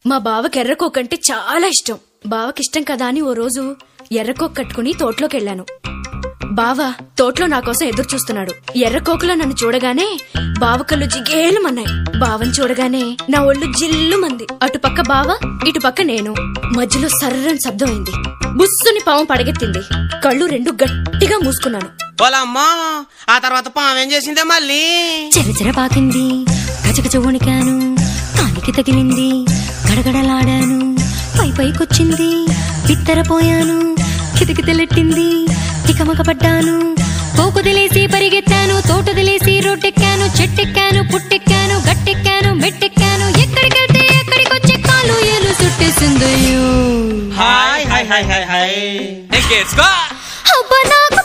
మా బావకి ఎర్రకోకంటే చాలా ఇష్టం. బావకిష్టం కదా అని ఓ రోజు ఎర్రకోక కట్టుకుని తోటలోకి వెళ్ళాను. బావ తోటలో నా కోసం ఎదురు చూస్తున్నాడు. ఎర్రకోకలో నన్ను చూడగానే బావ కళ్ళు జిగేలుమన్నాయి. బావని చూడగానే నా ఒళ్ళు జిల్లుమంది. అటుపక్క బావ, ఇటుపక్క నేను. మధ్యలో సర్రని శబ్దం అయింది. బుస్సుని పాము పడగెత్తింది. కళ్ళు రెండు గట్టిగా మూసుకున్నాను. ఆ తర్వాత పాము ఏం చేసిందే మళ్ళీ చెరచెర పాకింది. గజగజ వణికాను. కాలికి తగిలింది. గడగడలాడాను. పైకొచ్చింది. బిత్తరపోయాను. కితకితలెట్టింది. తికమకపడ్డాను. పోకుదిలేసి పరిగెత్తాను. తోటదిలేసి రోడ్డెక్కాను. చెట్టెక్కాను. పుట్టెక్కాను. గట్టెక్కాను. మెట్టెక్కాను. ఎక్కడికెళ్తే ఎక్కడికొచ్చే కాలు ఏలు చుట్టేసిందయ్యో. Hi hi hi hi hi అబ్బా నాకు